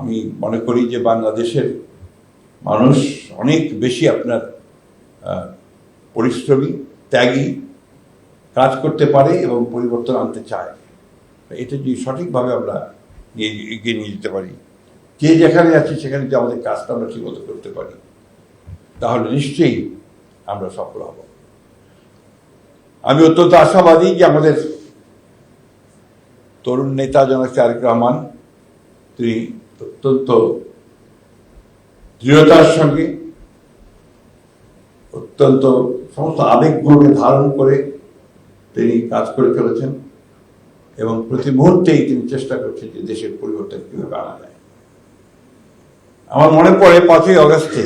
আমি মনে করি যে বাংলাদেশের মানুষ অনেক বেশি আপনার পরিশ্রমী, ত্যাগী, কাজ করতে পারে এবং পরিবর্তন আনতে চায়। এটা যদি সঠিকভাবে আমরা এগিয়ে নিয়ে যেতে পারি, যে যেখানে আছি সেখানে যদি আমাদের কাজটা আমরা ঠিকমতো করতে পারি, তাহলে নিশ্চয়ই আমরা সফল হব। আমি অত্যন্ত আশাবাদী যে আমাদের তরুণ নেতা জনাব তারেক রহমান তিনি অত্যন্ত দৃঢ়তার সঙ্গে অত্যন্ত সমস্ত আবেগগুলোকে ধারণ করে তিনি কাজ করে চলেছেন এবং প্রতি মুহূর্তেই তিনি চেষ্টা করছেন যে দেশের পরিবর্তন কীভাবে আনা যায়। আমার মনে পড়ে 5ই অগস্টে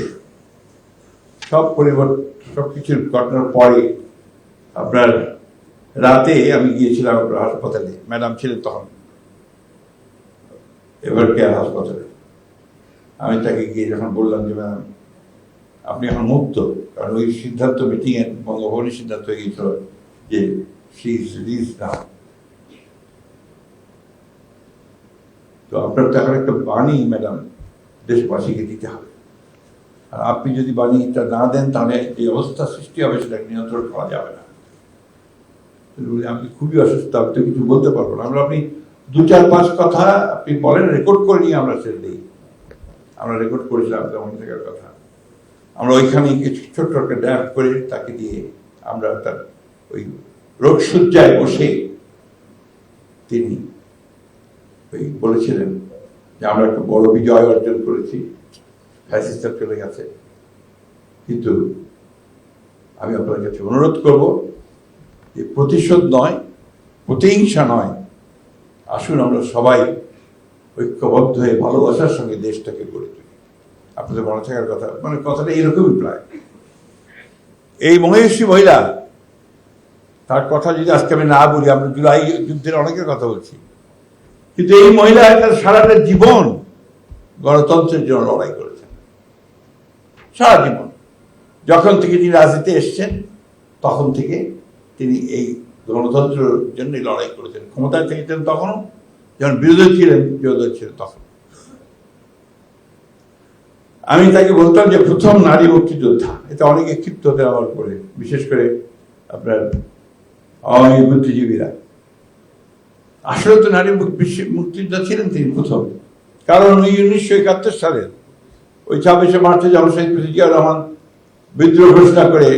সবকিছুর ঘটনার পরে আপনার রাতে আমি গিয়েছিলাম আপনার হাসপাতালে, ম্যাডাম ছিলেন তখন এভার কেয়ার হাসপাতালে। আমি তাকে গিয়ে যখন বললাম যে ম্যাডাম আপনি এখন মুক্ত, কারণ ওই সিদ্ধান্ত মিটিংয়ে বঙ্গভবনের সিদ্ধান্ত হয়ে গিয়েছিল যে শি ইজ রিলিজড নাও। তো আপনার তো এখন একটা বাণী ম্যাডাম দেশবাসীকে দিতে হবে, আর আপনি যদি বাণীটা না দেন তাহলে যে অবস্থা সৃষ্টি হবে সেটা নিয়ন্ত্রণ করা যাবে না। আপনি খুবই অসুস্থ, আপনি তো কিছু বলতে পারবো না। আমরা আপনি 2-4-5 কথা আপনি বলেন, রেকর্ড করে নিয়ে আমরা ছেড়ে দিই। আমরা রেকর্ড করেছিলাম তেমন জায়গার কথা। আমরা ওইখানে কিছু ছোট্ট একটা ড্যাপ করে তাকে দিয়ে আমরা তার ওই রোগশয্যায় বসে তিনি ওই বলেছিলেন যে আমরা একটা বড় বিজয় অর্জন করেছি, ফ্যাসিস্টরা চলে গেছে, কিন্তু আমি আপনার কাছে অনুরোধ করব যে প্রতিশোধ নয়, প্রতিহিংসা নয়, আসুন আমরা সবাই ঐক্যবদ্ধ হয়ে ভালোবাসার সঙ্গে দেশটাকে গড়ে তুলি। আপনাদের মনে থাকার কথা, মানে কথাটা এরকমই প্রায়। এই মহেশী মহিলা, তার কথা যদি আজকে আমি না বলি, আমরা জুলাই যুদ্ধের অনেকের কথা বলছি, কিন্তু এই মহিলা তার সারাটা জীবন গণতন্ত্রের জন্য লড়াই করেছেন। সারা জীবন, যখন থেকে তিনি রাজনীতিতে এসছেন তখন থেকে তিনি এই গণতন্ত্রের জন্য লড়াই করেছেন। ক্ষমতায় থেকেছেন তখনও, যখন বিরোধী ছিলেন তখন। আমি তাকে বলতাম যে প্রথম নারী মুক্তিযোদ্ধা। এটা অনেকে ক্ষিপ্ত হতে আমার উপরে, বিশেষ করে আপনার আওয়ামী বুদ্ধিজীবীরা। আসলে তো নারী মুক্তিযোদ্ধা ছিলেন তিনি প্রথম, কারণ ওই 1971 সালের ওই 26শে মার্চে যখন শহীদ প্রেসিডেন্ট জিয়াউর রহমান বিদ্রোহ ঘোষণা করে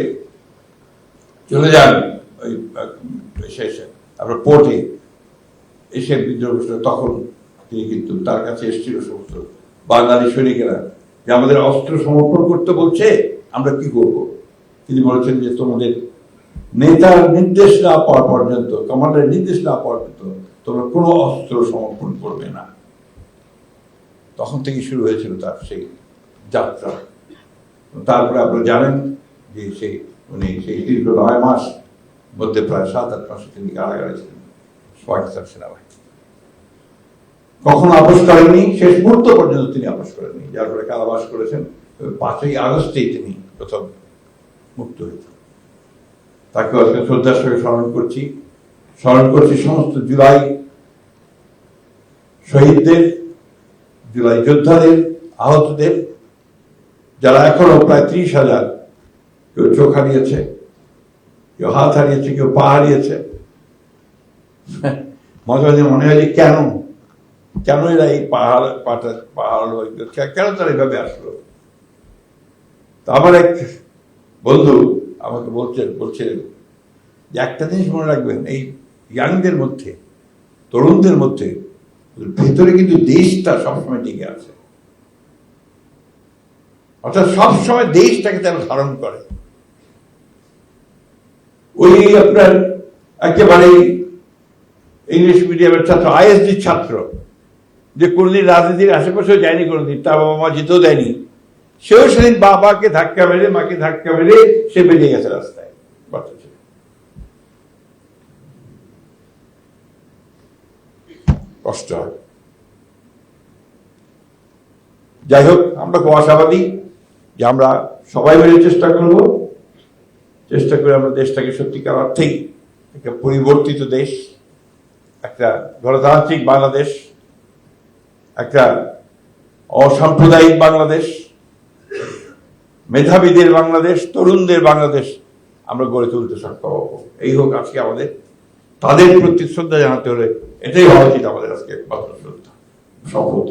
চলে যান ওই শেষে আপনার পোর্টে এসে বিদ্রোহ ঘোষণা, তখন তিনি কিন্তু তার কাছে এসেছিল সমস্ত বাঙালি সৈনিকেরা যে আমাদের অস্ত্র সমর্পণ করতে বলছে, আমরা কি করব। তিনি বলেছেন যে তোমাদের নেতার নির্দেশ না পাওয়া পর্যন্ত, কমান্ডারের নির্দেশ না পাওয়া পর্যন্ত তোমরা কোনো অস্ত্র সমর্পণ করবে না। তখন থেকে শুরু হয়েছিল তার সেই যাত্রা। তারপরে আপনারা জানেন যে উনি সেই দীর্ঘ 9 মাস মধ্যে প্রায় 7-8 মাসে তিনি কারাগারে ছিলেন পাকিস্তান সেনাবাহিনী। কখনো আপোষ করেননি, শেষ মুহূর্ত পর্যন্ত তিনি আপোষ করেননি, যার ফলে কারাবাস করেছেন। 5ই আগস্টেই তিনি প্রথম মুক্ত হয়েছেন। তাকে আজকে শ্রদ্ধার সঙ্গে স্মরণ করছি সমস্ত জুলাই শহীদদের, জুলাই যোদ্ধাদের, আহতদের, যারা এখনো প্রায় 30,000, কেউ চোখ হারিয়েছে, কেউ হাত হারিয়েছে, কেউ পা হারিয়েছে। মাঝে মাঝে মনে হয় যে কেন এরা এই পাহাড় কেন তারা এইভাবে আসলো। তো আমার এক বন্ধু আমাকে বলছিলেন যে একটা জিনিস মনে রাখবেন, এই ইয়াংদের মধ্যে, তরুণদের মধ্যে ভেতরে কিন্তু দেশটা সবসময় টিকে আছে, অর্থাৎ সবসময় দেশটাকে তারা ধারণ করে। ওই আপনার একেবারে ইংলিশ মিডিয়ামের ছাত্র, আইএসডির ছাত্র, যে কোনদিন রাজনীতির আশেপাশেও যায়নি, কোনদিন তার বাবা মা যেতেও দেয়নি, সেও সেদিন বাবাকে ধাক্কা মেরে, মাকে ধাক্কা মেরে সে বেরিয়ে গেছে রাস্তায়। কষ্ট হয়। যাই হোক, আমরা খুব আশাবাদী যে আমরা সবাই মিলে চেষ্টা করে আমরা দেশটাকে সত্যিকার অর্থেই একটা পরিবর্তিত দেশ, একটা গণতান্ত্রিক বাংলাদেশ, একটা অসাম্প্রদায়িক বাংলাদেশ, মেধাবীদের বাংলাদেশ, তরুণদের বাংলাদেশ আমরা গড়ে তুলতে সক্ষম হব। এই হোক আজকে আমাদের, তাদের প্রতি শ্রদ্ধা জানাতে হলে এটাই হওয়া উচিত আমাদের আজকে শ্রদ্ধা, শপথ।